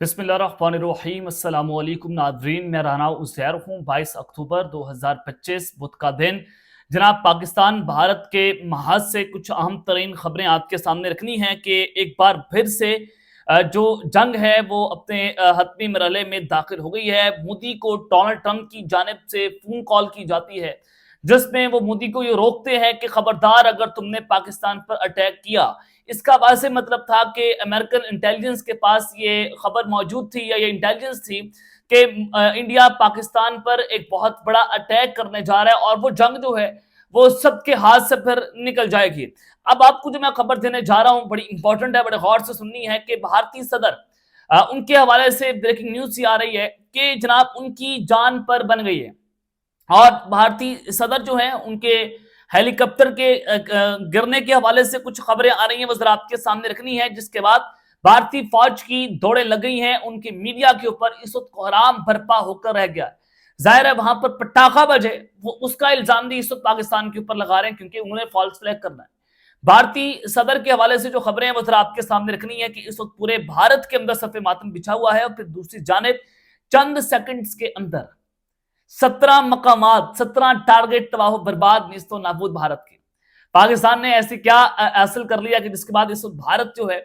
बिस्मिल्लाहिर्रहमानिर्रहीम अस्सलामुअलैकुम नाज़रीन, मैं राना उज़ैर हूँ। 22 अक्टूबर 2025 बुध का दिन। जनाब, पाकिस्तान भारत के महाज से कुछ अहम तरीन खबरें आपके सामने रखनी हैं कि एक बार फिर से जो जंग है वो अपने हतमी मरहले में दाखिल हो गई है। मोदी को डोनाल्ड ट्रंप की जानिब से फ़ोन कॉल की जाती है, जिसमें वो मोदी को ये रोकते हैं कि खबरदार अगर तुमने पाकिस्तान पर अटैक किया। इसका वाज़ेह मतलब था कि अमेरिकन इंटेलिजेंस के पास ये खबर मौजूद थी या ये इंटेलिजेंस थी कि इंडिया पाकिस्तान पर एक बहुत बड़ा अटैक करने जा रहा है और वो जंग जो है वो सबके हाथ से फिर निकल जाएगी। अब आपको जो मैं खबर देने जा रहा हूं बड़ी इंपॉर्टेंट है, बड़े गौर से सुननी है कि भारतीय सदर उनके हवाले से ब्रेकिंग न्यूज आ रही है कि जनाब उनकी जान पर बन गई है। और भारतीय सदर जो है उनके हेलीकॉप्टर के गिरने के हवाले से कुछ खबरें आ रही हैं, वो जरा आपके सामने रखनी है। जिसके बाद भारतीय फौज की दौड़ें लग गई हैं, उनके मीडिया के ऊपर इस वक्त कोहराम बरपा होकर रह गया। जाहिर है वहां पर पटाखा बजे, वो उसका इल्जाम भी इस वक्त पाकिस्तान के ऊपर लगा रहे हैं क्योंकि उन्हें फॉल्स फ्लैग करना है। भारतीय सदर के हवाले से जो खबरें हैं वो जरा आपके सामने रखनी है कि इस वक्त पूरे भारत के अंदर सफे मातम बिछा हुआ है और फिर दूसरी जानिब चंद सेकंड्स के अंदर 17 मकामात, 17 टारगेट तबाह बर्बाद, निस्तो नाबूद भारत के। पाकिस्तान ने ऐसे क्या हासिल कर लिया कि जिसके बाद इस वक्त भारत जो है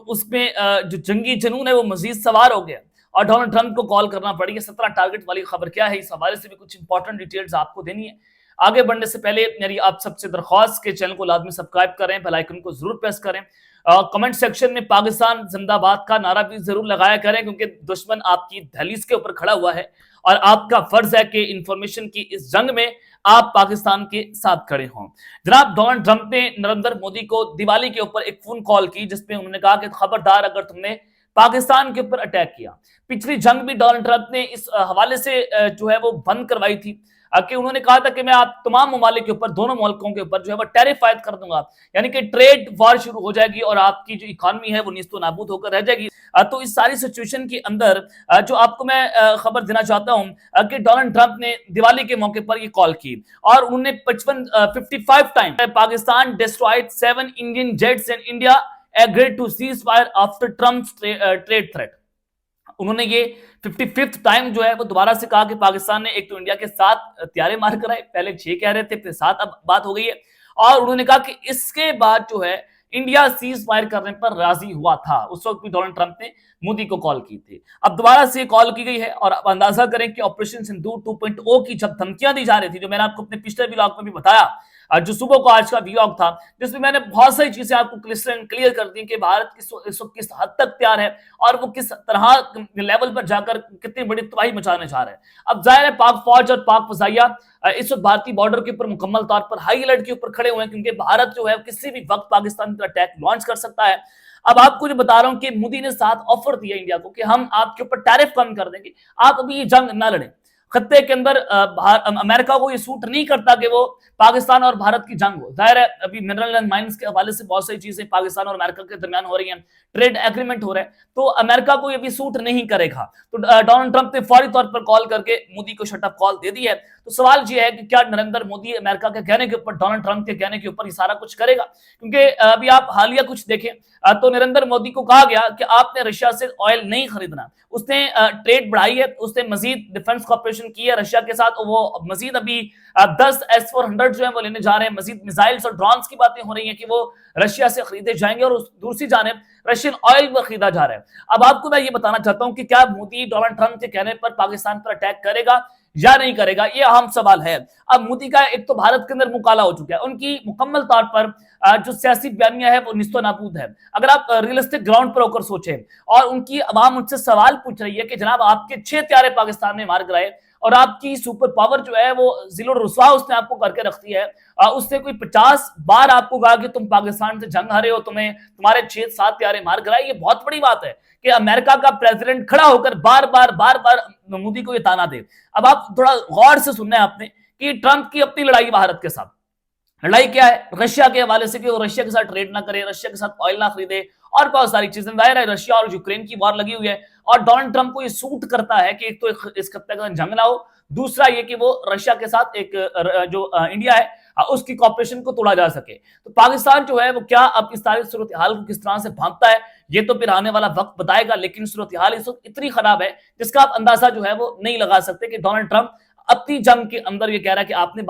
उसमें जो जंगी जुनून है वो मजीद सवार हो गया और डोनाल्ड ट्रंप को कॉल करना पड़ी है। 17 टारगेट वाली खबर क्या है, इस हवाले से भी कुछ इंपॉर्टेंट डिटेल्स आपको देनी है। आगे बढ़ने से पहले मेरी आप सबसे दरख्वास्त के चैनल को लाजमी सब्सक्राइब करें, बेल आइकन को जरूर प्रेस करें। कमेंट सेक्शन में पाकिस्तान जिंदाबाद का नारा भी जरूर लगाया करें क्योंकि दुश्मन आपकी दहलीज के ऊपर खड़ा हुआ है और आपका फर्ज है कि इंफॉर्मेशन की इस जंग में आप पाकिस्तान के साथ खड़े हों। जनाब, डोनाल्ड ट्रंप ने नरेंद्र मोदी को दिवाली के ऊपर एक फोन कॉल की जिसमें उन्होंने कहा कि खबरदार अगर तुमने पाकिस्तान के ऊपर अटैक किया। पिछली जंग भी डोनाल्ड ट्रंप ने इस हवाले से जो है वो बंद करवाई थी कि उन्होंने कहा था कि मैं आप तमाम ममालिक के ऊपर, दोनों मुल्कों के ऊपर जो है वो टैरिफ आयद कर दूंगा, यानी कि ट्रेड वॉर शुरू हो जाएगी और आपकी जो इकॉनमी है वो निस्तो नाबूद होकर रह जाएगी। तो इस सारी सिचुएशन के अंदर जो आपको मैं खबर देना चाहता हूं कि डोनाल्ड ट्रंप ने दिवाली के मौके पर ये कॉल की और उन्होंने 55 time Pakistan destroyed 7 Indian jets and India agreed to cease fire after Trump's trade threat. उन्होंने ये 55th टाइम जो है वो दोबारा से कहा कि पाकिस्तान ने एक तो इंडिया के 7 त्यारे मार कराए, पहले 6 कह रहे थे फिर 7 अब बात हो गई है। और उन्होंने कहा कि इसके बाद जो है इंडिया सीज फायर करने पर राजी हुआ था। उस वक्त भी डोनाल्ड ट्रंप ने मोदी को कॉल की थी, अब दोबारा से कॉल की गई है और अब अंदाजा करें कि ऑपरेशन सिंदूर 2.0 की जब धमकियां दी जा रही थी, जो मैंने आपको अपने पिछले व्लॉग में भी बताया, जो सुबह को आज का व्लॉग था जिसमें मैंने बहुत सारी चीजें आपको क्लियर कर दी कि भारत इस वक्त किस हद तक तैयार है और वो किस तरह लेवल पर जाकर कितनी बड़ी तबाही मचाने जा रहे हैं। अब जाहिर है पाक फौज और पाक फजाइया इस वक्त भारतीय बॉर्डर के ऊपर मुकम्मल तौर पर हाई अलर्ट के ऊपर खड़े हुए हैं क्योंकि भारत जो है किसी भी वक्त पाकिस्तान पर अटैक लॉन्च कर सकता है। अब आपको जो बता रहा हूं कि मोदी ने साथ ऑफर दिया इंडिया को कि हम आपके ऊपर टैरिफ कम कर देंगे, आप अभी ये जंग ना लड़ें। खत्ते के अंदर अमेरिका को ये सूट नहीं करता कि वो पाकिस्तान और भारत की जंग हो। जाहिर है अभी मिनरल एंड माइंस के हवाले से बहुत सारी चीजें पाकिस्तान और अमेरिका के दरमियान हो रही हैं, ट्रेड एग्रीमेंट हो रहा है, तो अमेरिका को ये भी सूट नहीं करेगा। तो डोनाल्ड ट्रंप ने फौरी तौर पर कॉल करके मोदी को शट अप कॉल दे दी है। तो सवाल ये है कि क्या नरेंद्र मोदी अमेरिका के कहने के ऊपर, डोनाल्ड ट्रंप के कहने के ऊपर ये सारा कुछ करेगा? क्योंकि अभी आप हालिया कुछ देखें तो नरेंद्र मोदी को कहा गया कि आपने रशिया से ऑयल नहीं खरीदना। उसने ट्रेड बढ़ाई है, उसने मजीद डिफेंस कॉपरेशन की है रशिया के साथ, वो मजीद अभी 10 S-400 जो है वो लेने जा रहे हैं। मजीद मिसाइल्स और ड्रोन्स की बातें हो रही हैं कि वो रशिया से खरीदे जाएंगे और दूसरी जानिब रशियन ऑयल भी खरीदा जा रहा है। अब आपको मैं ये बताना चाहता हूं कि क्या मोदी डोनाल्ड ट्रंप के कहने पर पाकिस्तान पर अटैक करेगा या नहीं करेगा, ये अहम सवाल है। अब मोदी का एक तो भारत के अंदर मुकाला हो चुका है, उनकी मुकम्मल तौर पर जो सियासी बयानिया है वो निस्तो नाबूद है। अगर आप रियलिस्टिक ग्राउंड पर होकर सोचें और उनकी आवाम उनसे सवाल पूछ रही है कि जनाब आपके 6 त्यारे पाकिस्तान में मार गिराए और आपकी सुपर पावर जो है वो जिलो रुसवा उसने आपको करके रखती है, उसने कोई 50 बार आपको कहा कि तुम पाकिस्तान से जंग हारे हो, तुम्हें तुम्हारे 6-7 त्यारे मार गिराए। ये बहुत बड़ी बात है कि अमेरिका का प्रेसिडेंट खड़ा होकर बार बार मोदी को ये ताना दे। अब आप थोड़ा गौर से सुनना है आपने कि ट्रंप की अपनी लड़ाई भारत के साथ, लड़ाई क्या है रशिया के हवाले से कि वो रशिया के साथ ट्रेड ना करे, रशिया के साथ ऑयल ना खरीदे और बहुत सारी चीजें। जाहिर है रशिया और यूक्रेन की वॉर लगी हुई है और डोनाल्ड ट्रंप को ये सूट करता है कि एक तो इस खत्ते का जंग ना हो, दूसरा ये कि वो रशिया के साथ एक जो इंडिया है उसकी कॉपरेशन को तोड़ा जा सके। तो पाकिस्तान जो है वो क्या अब इस सारी सूरत हाल को किस तरह से भांपता है, ये तो फिर आने वाला वक्त बताएगा। लेकिन सूरत हाल इस वक्त इतनी खराब है जिसका आप अंदाजा जो है वो नहीं लगा सकते कि डोनाल्ड ट्रंप अपनी जंग के अंदर ये कह रहा है कि आपने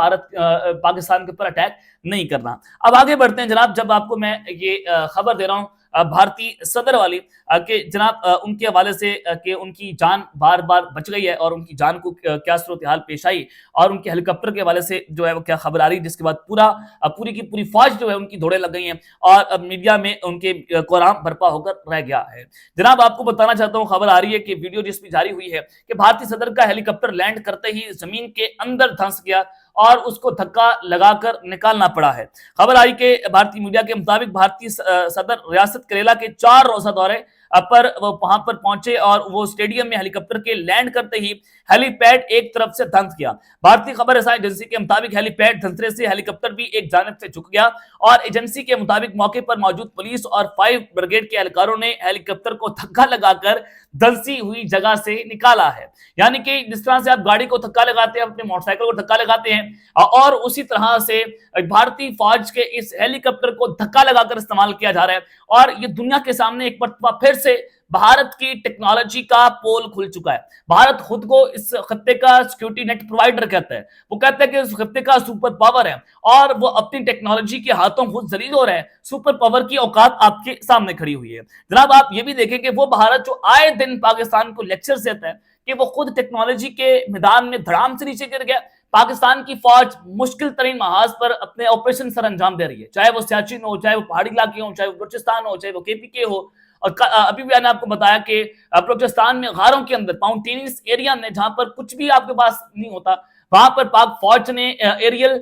पाकिस्तान के ऊपर अटैक नहीं करना। अब आगे बढ़ते हैं जनाब। जब आपको मैं ये खबर दे रहा हूं भारतीय सदर वाली कि जनाब उनके हवाले से कि उनकी जान बार बार बच गई है और उनकी जान को क्या सूरत हाल पेश आई और उनके हेलीकॉप्टर के हवाले से जो है वो क्या खबर आ रही है, जिसके बाद पूरी की पूरी फौज जो है उनकी दौड़े लग गई हैं और अब मीडिया में उनके कोराम बर्पा होकर रह गया है। जनाब आपको बताना चाहता हूँ, खबर आ रही है कि वीडियो जिसमें जारी हुई है कि भारतीय सदर का हेलीकॉप्टर लैंड करते ही जमीन के अंदर धंस गया और उसको धक्का लगाकर निकालना पड़ा है। खबर आई कि भारतीय मीडिया के मुताबिक भारतीय सदर रियासत केरला के 4 रोजा दौरे पर वो वहां पर पहुंचे और वो स्टेडियम में हेलीकॉप्टर के लैंड करते ही हेलीपैड एक तरफ से धंस गया। भारतीय खबर एजेंसी के मुताबिक हेलीपैड धंसने से हेलीकॉप्टर भी एक जानिब से झुक गया और एजेंसी के मुताबिक मौके पर मौजूद पुलिस और फायर ब्रिगेड के एहलकारों ने हेलीकॉप्टर को धक्का लगाकर धंसी हुई जगह से निकाला है। यानी कि जिस तरह से आप गाड़ी को धक्का लगाते हैं, अपने मोटरसाइकिल को धक्का लगाते हैं और उसी तरह से भारतीय फौज के इस हेलीकॉप्टर को धक्का लगाकर इस्तेमाल किया जा रहा है और ये दुनिया के सामने एक मरतबा फिर से भारत की टेक्नोलॉजी का पोल खुल चुका है। भारत खुद को इस खत्ते का सिक्योरिटी नेट प्रोवाइडर कहता है। वो कहता है कि इस खत्ते का सुपर पावर है और वो अपनी टेक्नोलॉजी के हाथों खुद जलील हो रहा है। सुपर पावर की औकात आपके सामने खड़ी हुई है। जनाब आप ये भी देखें कि वो भारत जो आए दिन पाकिस्तान को लेक्चर देता है कि वो खुद टेक्नोलॉजी के मैदान में धड़ाम से नीचे गिर गया। पाकिस्तान की फौज मुश्किल तरीन महाज पर अपने ऑपरेशन सर अंजाम दे रही है, चाहे वो सियाचिन हो, चाहे वो पहाड़ी इलाके हो, चाहे वो बलूचिस्तान हो, चाहे वो केपीके हो। और अभी भी मैंने आपको बताया कि बलूचिस्तान में गारों के अंदर माउंटेनियस एरिया में जहां पर कुछ भी आपके पास नहीं होता, वहां पर पाक फौज ने एरियल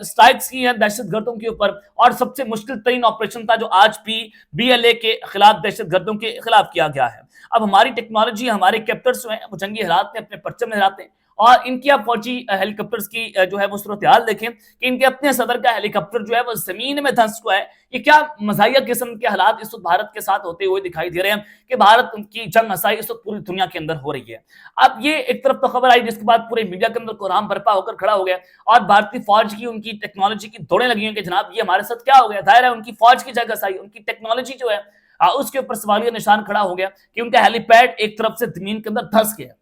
स्ट्राइक्स की हैं दहशतगर्दों के ऊपर और सबसे मुश्किल तरीन ऑपरेशन था जो आज भी BLA के खिलाफ दहशतगर्दों के खिलाफ किया गया है। अब हमारी टेक्नोलॉजी, हमारे कैप्टर्स जो हैं वो जंगी हालात में अपने परचम लहराते हैं और इनकी आप फौजी हेलीकॉप्टर्स की जो है वो सूरत हाल देखें कि इनके अपने सदर का हेलीकॉप्टर जो है वो जमीन में धंस चुका है। ये क्या मजाया किस्म के हालात इस वक्त भारत के साथ होते हुए दिखाई दे रहे हैं कि भारत की जंग हसाई इस वक्त पूरी दुनिया के अंदर हो रही है। अब ये एक तरफ तो खबर आई जिसके बाद पूरे मीडिया के अंदर कोराम बर्पा होकर खड़ा हो गया और भारतीय फौज की उनकी टेक्नोलॉजी की दौड़े लगी हैं कि जनाब ये हमारे साथ क्या हो गया। जाहिर है उनकी फौज की जंग हसाई, उनकी टेक्नोलॉजी जो है उसके ऊपर सवालिया निशान खड़ा हो गया कि उनका हेलीपैड एक तरफ से जमीन के अंदर धंस गया।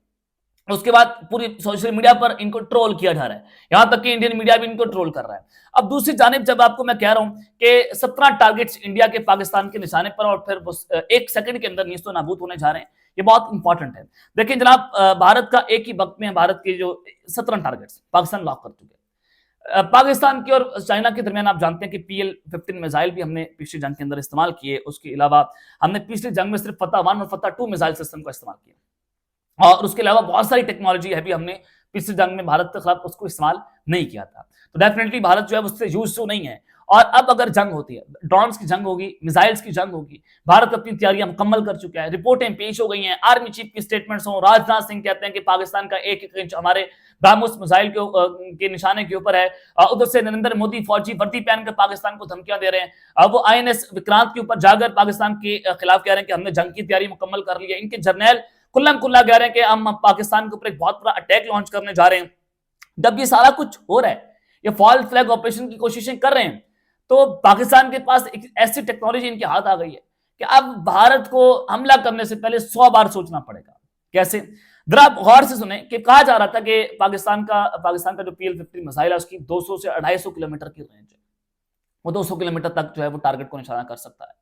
उसके बाद पूरी सोशल मीडिया पर इनको ट्रोल किया जा रहा है, यहां तक कि इंडियन मीडिया भी इनको ट्रोल कर रहा है। अब दूसरी जानिब जब आपको मैं कह रहा हूं कि 17 टारगेट्स इंडिया के पाकिस्तान के निशाने पर और फिर 1 सेकंड के अंदर नीस्तो नाबूद होने जा रहे हैं, ये बहुत इंपॉर्टेंट है। देखिए जनाब भारत का एक ही वक्त में भारत के जो 17 टारगेट्स पाकिस्तान लॉक कर चुके हैं। पाकिस्तान की और चाइना के दरमियान आप जानते हैं कि PL-15 मिसाइल भी हमने पिछली जंग के अंदर इस्तेमाल किए। उसके अलावा हमने पिछली जंग में सिर्फ फतह 1 और फतह 2 मिसाइल सिस्टम का इस्तेमाल किया और उसके अलावा बहुत सारी टेक्नोलॉजी है भी हमने पिछले जंग में भारत के खिलाफ उसको इस्तेमाल नहीं किया था। तो डेफिनेटली भारत जो है उससे यूज तो नहीं है। और अब अगर जंग होती है, ड्रोन्स की जंग होगी, मिसाइल्स की जंग होगी, भारत अपनी तैयारियां मुकम्मल कर चुका है, रिपोर्टें पेश हो गई हैं, आर्मी चीफ की स्टेटमेंट्स हो, राजनाथ सिंह कहते हैं कि पाकिस्तान का एक इंच हमारे ब्रह्मोस मिसाइल के निशाने के ऊपर है। उधर से नरेंद्र मोदी फौजी वर्दी पहनकर पाकिस्तान को धमकियां दे रहे हैं। वो INS विक्रांत के ऊपर जाकर पाकिस्तान के खिलाफ कह रहे हैं कि हमने जंग की तैयारी मुकम्मल कर ली है। इनके जर्नैल कुल्लम कुल्ला कह रहे हैं कि हम पाकिस्तान के ऊपर एक बहुत बड़ा अटैक लॉन्च करने जा रहे हैं। जब ये सारा कुछ हो रहा है, ये फॉल्स फ्लैग ऑपरेशन की कोशिशें कर रहे हैं, तो पाकिस्तान के पास एक ऐसी टेक्नोलॉजी इनके हाथ आ गई है कि अब भारत को हमला करने से पहले 100 बार सोचना पड़ेगा। कैसे? जरा गौर से सुने कि कहा जा रहा था कि पाकिस्तान का जो PL-15 मिसाइल है उसकी 200 से 250 किलोमीटर की रेंज है, वो 200 किलोमीटर तक जो है वो टारगेट को निशाना कर सकता है।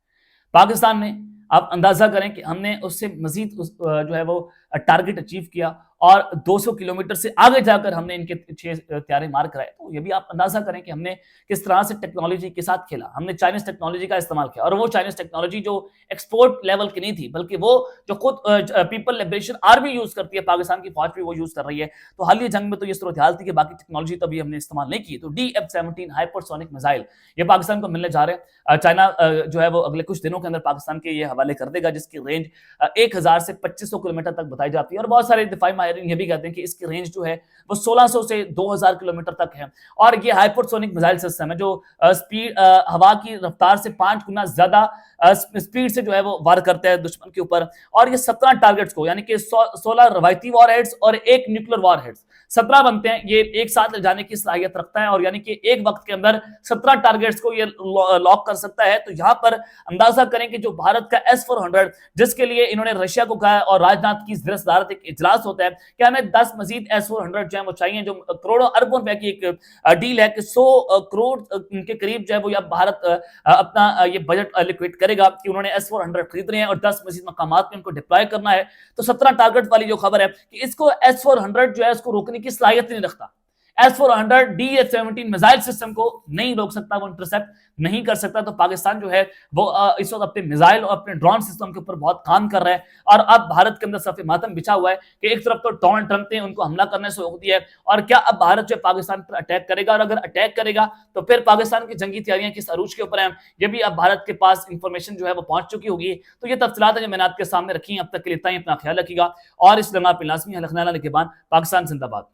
पाकिस्तान ने, आप अंदाजा करें कि हमने उससे मजीद जो है वो टारगेट अचीव किया और 200 किलोमीटर से आगे जाकर हमने इनके 6 त्यारे मार कराए। तो ये भी आप अंदाजा करें कि हमने किस तरह से टेक्नोलॉजी के साथ खेला। हमने चाइनीज टेक्नोलॉजी का इस्तेमाल किया और वो चाइनीज टेक्नोलॉजी जो एक्सपोर्ट लेवल की नहीं थी, बल्कि वो जो खुद पीपल लिबरेशन आर्मी यूज करती है, पाकिस्तान की फौज भी वो यूज कर रही है। तो हालिया जंग में तो ये सूरत हाल थी कि बाकी टेक्नोलॉजी तो अभी हमने इस्तेमाल नहीं की। तो DF-17 हाइपरसोनिक मिसाइल ये पाकिस्तान को मिलने जा रहे हैं। चाइना जो है वो अगले कुछ दिनों के अंदर पाकिस्तान के ये हवाले कर देगा, जिसकी रेंज 1000 से 2500 किलोमीटर तक बताई जाती है। और बहुत सारे दिफाई माहिरीन ये भी कहते हैं कि इसकी रेंज जो है वो 1600 से 2000 किलोमीटर तक है। और ये हाइपरसोनिक मिसाइल सिस्टम है जो स्पीड हवा की रफ्तार से 5 गुना ज्यादा स्पीड से जो है वो वार करता है दुश्मन के ऊपर। और ये 17 टारगेट्स को, यानी कि 16 रवायती वॉरहेड्स और एक न्यूक्लियर वॉरहेड्स, 17 बनते हैं, ये एक साथ ले जाने की सलाहियत रखता है। और यानी कि एक वक्त के अंदर 17 टारगेट्स को ये लॉक कर सकता है। तो यहां पर अंदाजा करें कि जो भारत का S-400, जिसके लिए इन्होंने रशिया को कहा है और राजनाथ की सदारत एक इजलास होता है कि हमें 10 मजीद S-400 जो है वो चाहिए, जो करोड़ों अरबों रुपए की एक डील है कि 100 करोड़ के करीब जो है वो या भारत अपना ये बजट लिक्विड करेगा कि उन्होंने S-400 खरीद रहे हैं और 10 मजीद मकामात में उनको डिप्लॉय करना है। तो 17 टारगेट वाली जो खबर है कि इसको S-400 जो है उसको रोकने की सलाहियत नहीं रखता। S-400 DH-17 मिसाइल सिस्टम को नहीं रोक सकता, वो इंटरसेप्ट नहीं कर सकता। तो पाकिस्तान जो है वो इस वक्त अपने मिसाइल और अपने ड्रोन सिस्टम के ऊपर बहुत काम कर रहा है। और अब भारत के अंदर सफ़े मातम बिछा हुआ है कि एक तरफ तो डोनाल्ड ट्रंप ने उनको हमला करने से रोक दिया है, और क्या अब भारत जो पाकिस्तान पर अटैक करेगा, और अगर अटैक करेगा तो फिर पाकिस्तान की जंगी तैयारियां किस अरूज के ऊपर हैं, ये भी अब भारत के पास इंफॉर्मेशन जो है वो पहुंच चुकी होगी। तो ये तफसीलात है जो मैंने आपके सामने रखी हैं। अब तक के लिए इतना ही, अपना ख्याल रखिएगा और इस लम्हा पे लाजमी है। लखनऊ के बाद पाकिस्तान जिंदाबाद।